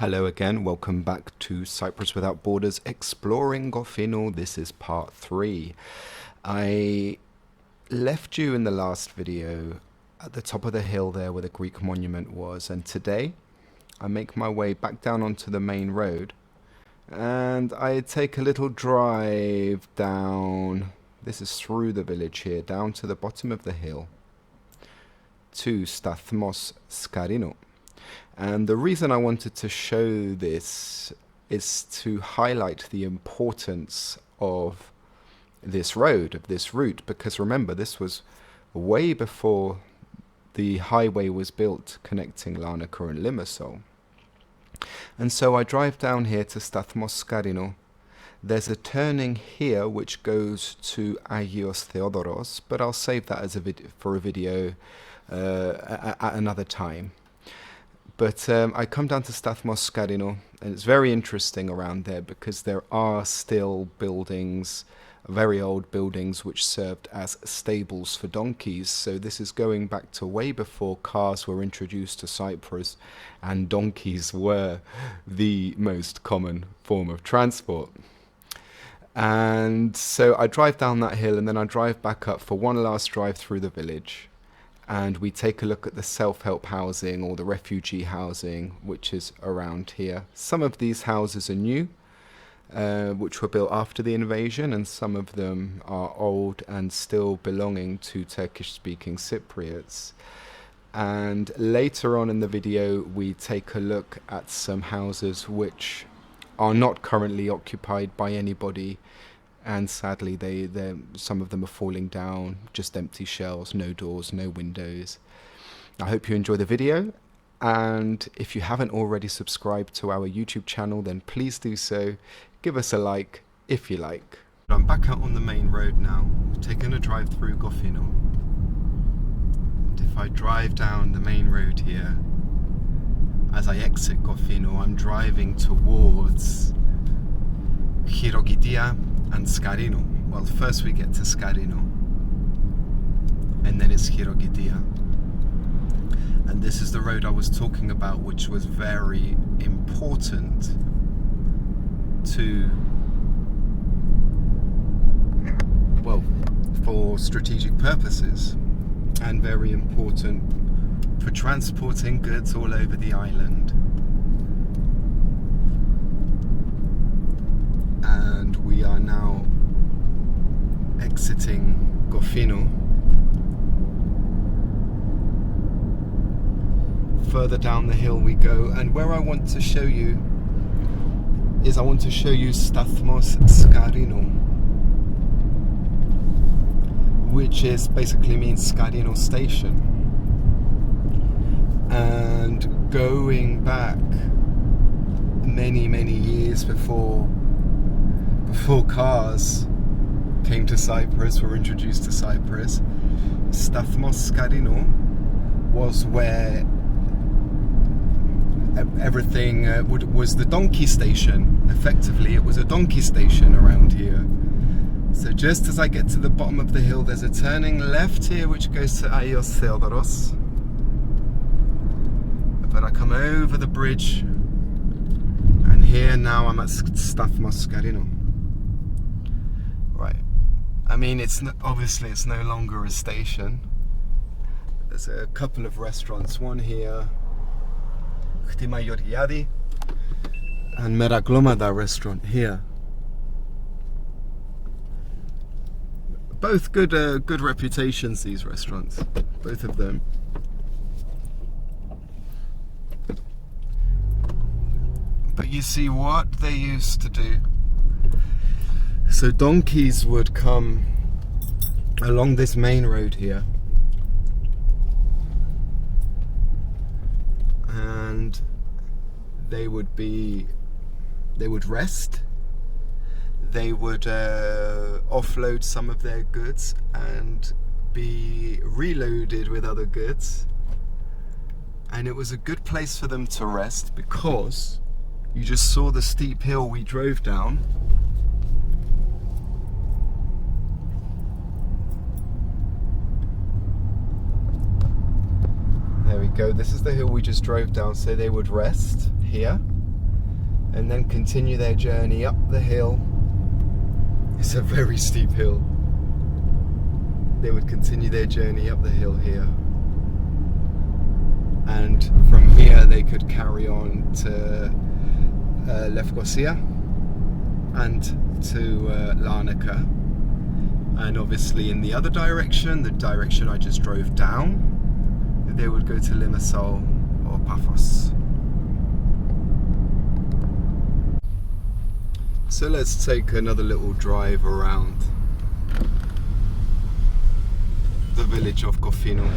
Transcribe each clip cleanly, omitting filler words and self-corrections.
Hello again, welcome back to Cyprus Without Borders, Exploring Kofinou. This is part 3. I left you in the last video at the top of the hill there where the Greek monument was, and today I make my way back down onto the main road and I take a little drive down, this is through the village here, down to the bottom of the hill to Stathmos Skarinou. And the reason I wanted to show this is to highlight the importance of this road, of this route, because remember, this was way before the highway was built connecting Larnaca and Limassol. And so I drive down here to Stathmos Skarinou. There's a turning here which goes to Agios Theodoros, but I'll save that as for a video at another time. But I come down to Stathmos Skarinou, and it's very interesting around there because there are still buildings, very old buildings, which served as stables for donkeys. So this is going back to way before cars were introduced to Cyprus, and donkeys were the most common form of transport. And so I drive down that hill, and then I drive back up for one last drive through the village. And we take a look at the self-help housing or the refugee housing, which is around here. Some of these houses are new, which were built after the invasion, and some of them are old and still belonging to Turkish-speaking Cypriots. And later on in the video, we take a look at some houses which are not currently occupied by anybody. And sadly, some of them are falling down, just empty shells, no doors, no windows. I hope you enjoy the video, and if you haven't already subscribed to our YouTube channel, then please do so. Give us a like if you like. I'm back out on the main road now, taking a drive through Kofinou. And if I drive down the main road here, as I exit Kofinou, I'm driving towards Chirogidia and Skarinou. Well, first we get to Skarinou, and then it's Chirogidia. And this is the road I was talking about, which was very important for strategic purposes, and very important for transporting goods all over the island. And we are now exiting Kofinou. Further down the hill we go, and where I want to show you is Stathmos Skarinou, which is basically means Cardinal Station. And going back many years before cars came to Cyprus, were introduced to Cyprus, Stathmos Skarinou was where everything was the donkey station. Effectively, it was a donkey station around here. So just as I get to the bottom of the hill, there's a turning left here which goes to Agios Theodoros. But I come over the bridge, and here now I'm at Stathmos Skarinou. Right, I mean, obviously it's no longer a station. There's a couple of restaurants, one here, Chtima Georgiadi, and Meraglomada restaurant here. Both good reputations, these restaurants, both of them. But you see what they used to do. So donkeys would come along this main road here, and they would rest, they would offload some of their goods and be reloaded with other goods. And it was a good place for them to rest because you just saw the steep hill we drove down. There we go, this is the hill we just drove down, so they would rest here. and then continue their journey up the hill. It's a very steep hill. They would continue their journey up the hill here, and from here they could carry on to Lefkosia and to Larnaca, and obviously in the other direction, the direction I just drove down, they would go to Limassol or Paphos. So let's take another little drive around the village of Kofinou.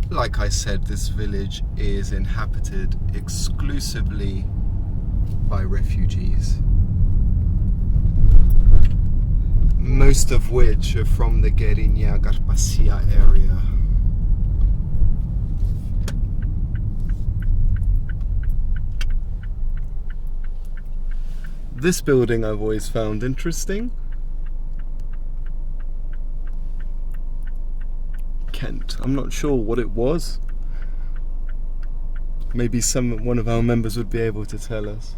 Like I said, this village is inhabited exclusively by refugees, most of which are from the Gerinia Garpasia area. This building I've always found interesting. Kent. I'm not sure what it was. Maybe one of our members would be able to tell us.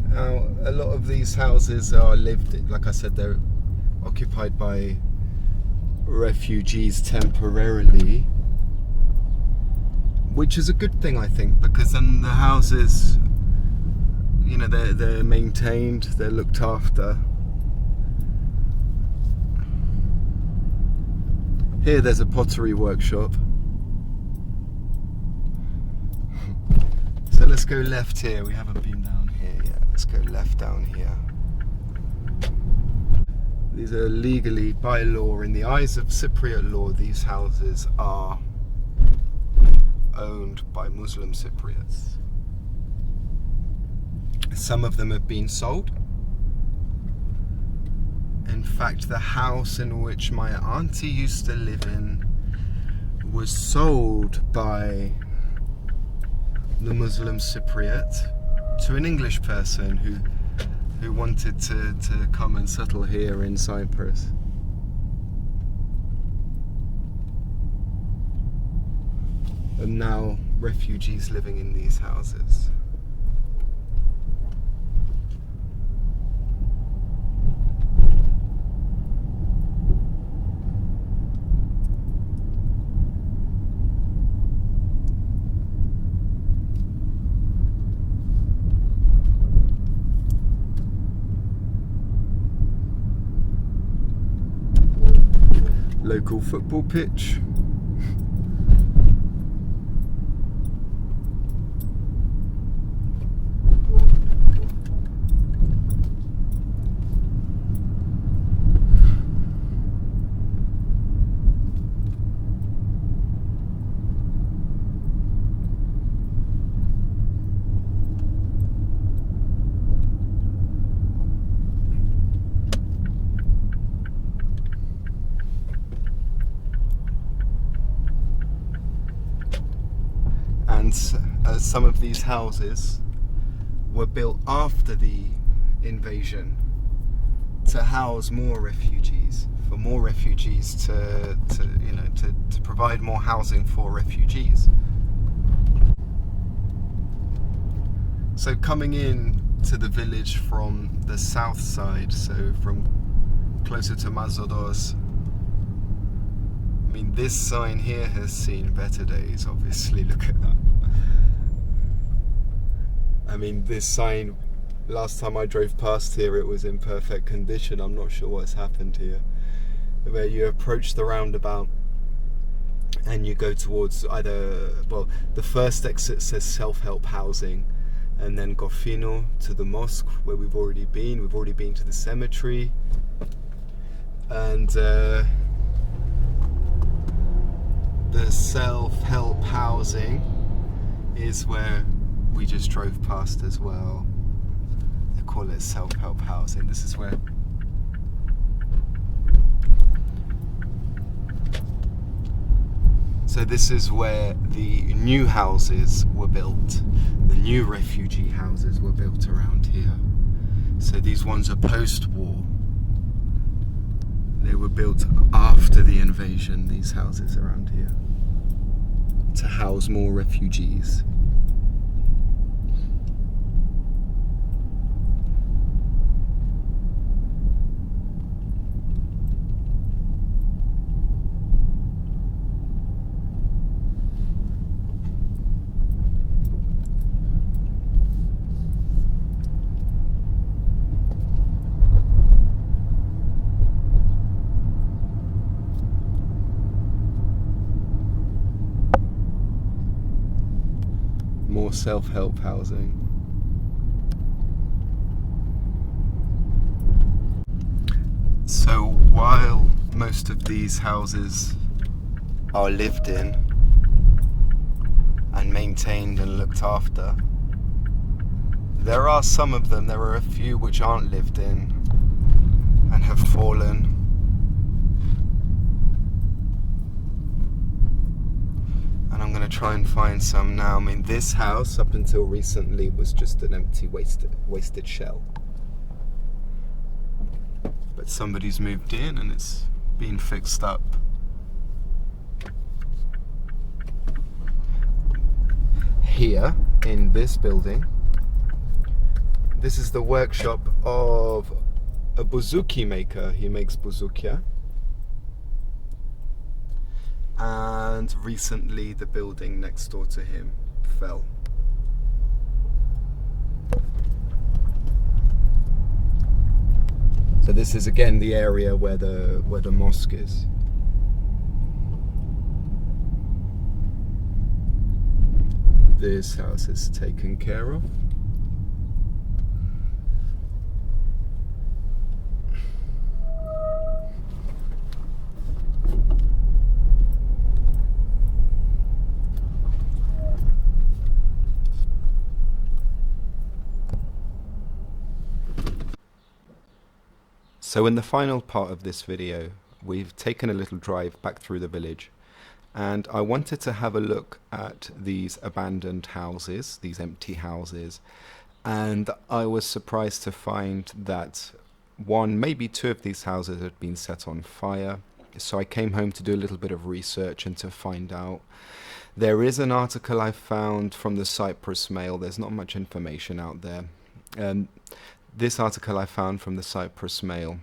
Now, a lot of these houses are lived in, like I said, they're occupied by refugees temporarily, which is a good thing, I think, because then the houses, you know, they're maintained, they're looked after. Here there's a pottery workshop. So let's go left here. We haven't been down here yet. Let's go left down here. These are legally, by law, in the eyes of Cypriot law, these houses are owned by Muslim Cypriots. Some of them have been sold. In fact, the house in which my auntie used to live in was sold by the Muslim Cypriot to an English person who wanted to come and settle here in Cyprus. And now refugees living in these houses. Local football pitch. Some of these houses were built after the invasion to house more refugees, for more refugees to provide more housing for refugees. So coming in to the village from the south side, so from closer to Mazodos, I mean, this sign here has seen better days, obviously. Look at that. I mean, this sign, last time I drove past here, it was in perfect condition. I'm not sure what's happened here. Where you approach the roundabout and you go towards either, well, the first exit says self-help housing, and then Kofinou to the mosque, where we've already been. We've already been to the cemetery. And the self-help housing is where we just drove past as well. They call it self-help housing. This is where So this is where the new houses were built. The new refugee houses were built around here. So these ones are post-war. They were built after the invasion, these houses around here, to house more refugees. More self-help housing. So while most of these houses are lived in and maintained and looked after, there are some of them, there are a few which aren't lived in and have fallen. And I'm going to try and find some now. I mean, this house up until recently was just an empty wasted shell. But somebody's moved in and it's been fixed up. Here in this building, this is the workshop of a bouzouki maker. He makes bouzoukia. And recently the building next door to him fell. So this is again the area where the mosque is. This house is taken care of. So in the final part of this video, we've taken a little drive back through the village, and I wanted to have a look at these abandoned houses, these empty houses, and I was surprised to find that one, maybe two of these houses had been set on fire. So I came home to do a little bit of research and to find out. There is an article I found from the Cyprus Mail. There's not much information out there. This article I found from the Cyprus Mail,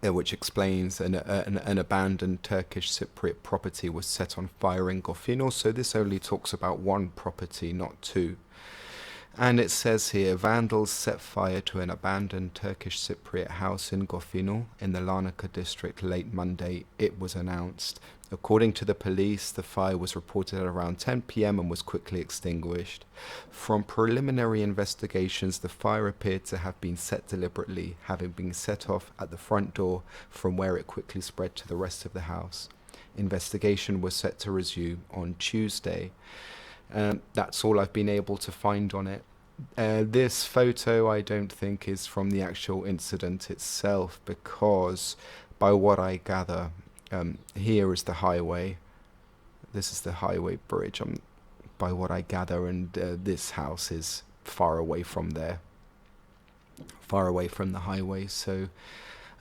which explains an abandoned Turkish Cypriot property was set on fire in Kofinou. So this only talks about one property, not two. And it says here, vandals set fire to an abandoned Turkish Cypriot house in Kofinou in the Larnaca district late Monday, it was announced. According to the police, the fire was reported at around 10 p.m. and was quickly extinguished. From preliminary investigations, the fire appeared to have been set deliberately, having been set off at the front door, from where it quickly spread to the rest of the house. Investigation was set to resume on Tuesday. That's all I've been able to find on it. This photo I don't think is from the actual incident itself, because by what I gather, here is the highway. This is the highway bridge, by what I gather, and this house is far away from there, far away from the highway. So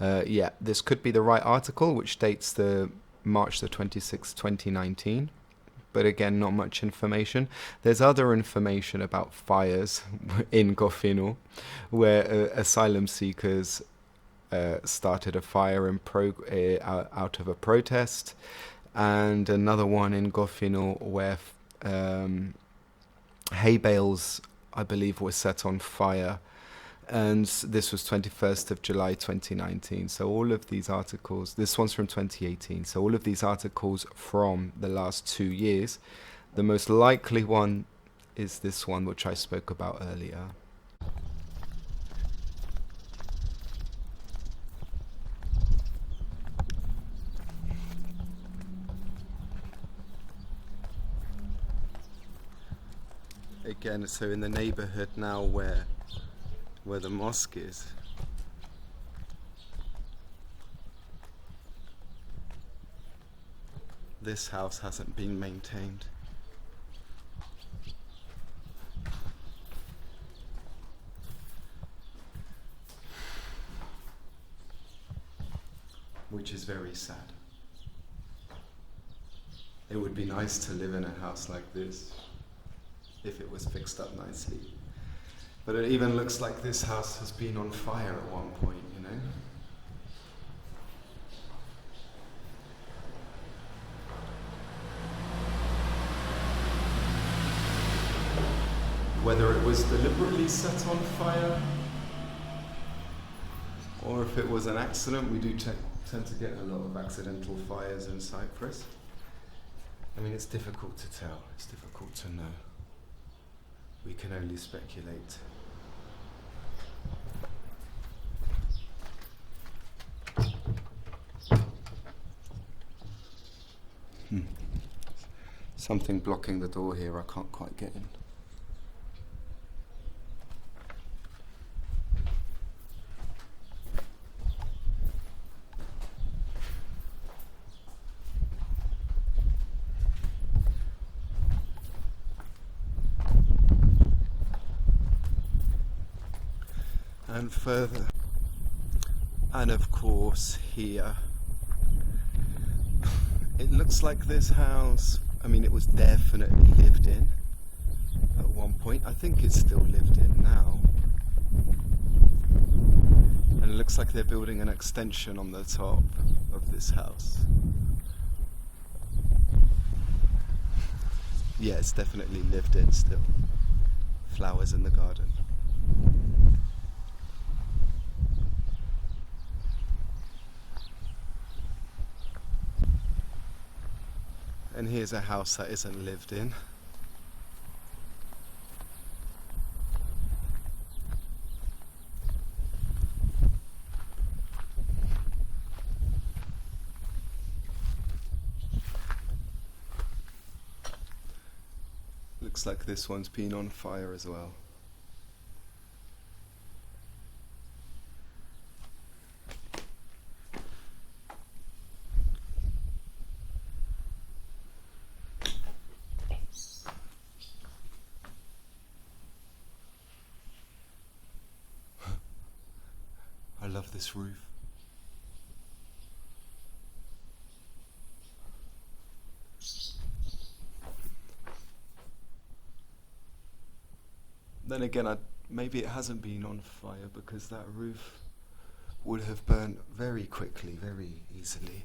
yeah, this could be the right article, which dates the March the 26th, 2019. But again, not much information. There's other information about fires in Kofinou, where asylum seekers started a fire out of a protest, and another one in Kofinou where hay bales, I believe, were set on fire, and this was 21st of July 2019. So all of these articles, this one's from 2018, so all of these articles from the last 2 years. The most likely one is this one, which I spoke about earlier. Again, so in the neighbourhood now where the mosque is. this house hasn't been maintained. Which is very sad. It would be nice to live in a house like this if it was fixed up nicely. But it even looks like this house has been on fire at one point, you know? Whether it was deliberately set on fire or if it was an accident. We do tend to get a lot of accidental fires in Cyprus. I mean, it's difficult to tell, it's difficult to know. We can only speculate. Something blocking the door here, I can't quite get in. And further, and of course here, it looks like this house, I mean, it was definitely lived in at one point. I think it's still lived in now. And it looks like they're building an extension on the top of this house. Yeah, it's definitely lived in still. Flowers in the garden. And here's a house that isn't lived in. Looks like this one's been on fire as well. I love this roof. Then again, maybe it hasn't been on fire because that roof would have burnt very quickly, very easily.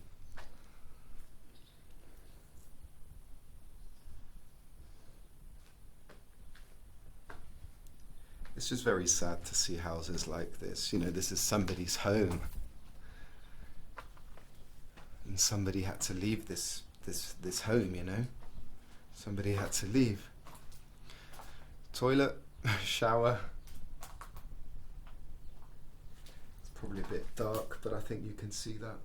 It's just very sad to see houses like this. You know, this is somebody's home. And somebody had to leave this home, you know? Somebody had to leave. Toilet, shower. It's probably a bit dark, but I think you can see that.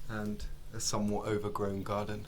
And a somewhat overgrown garden.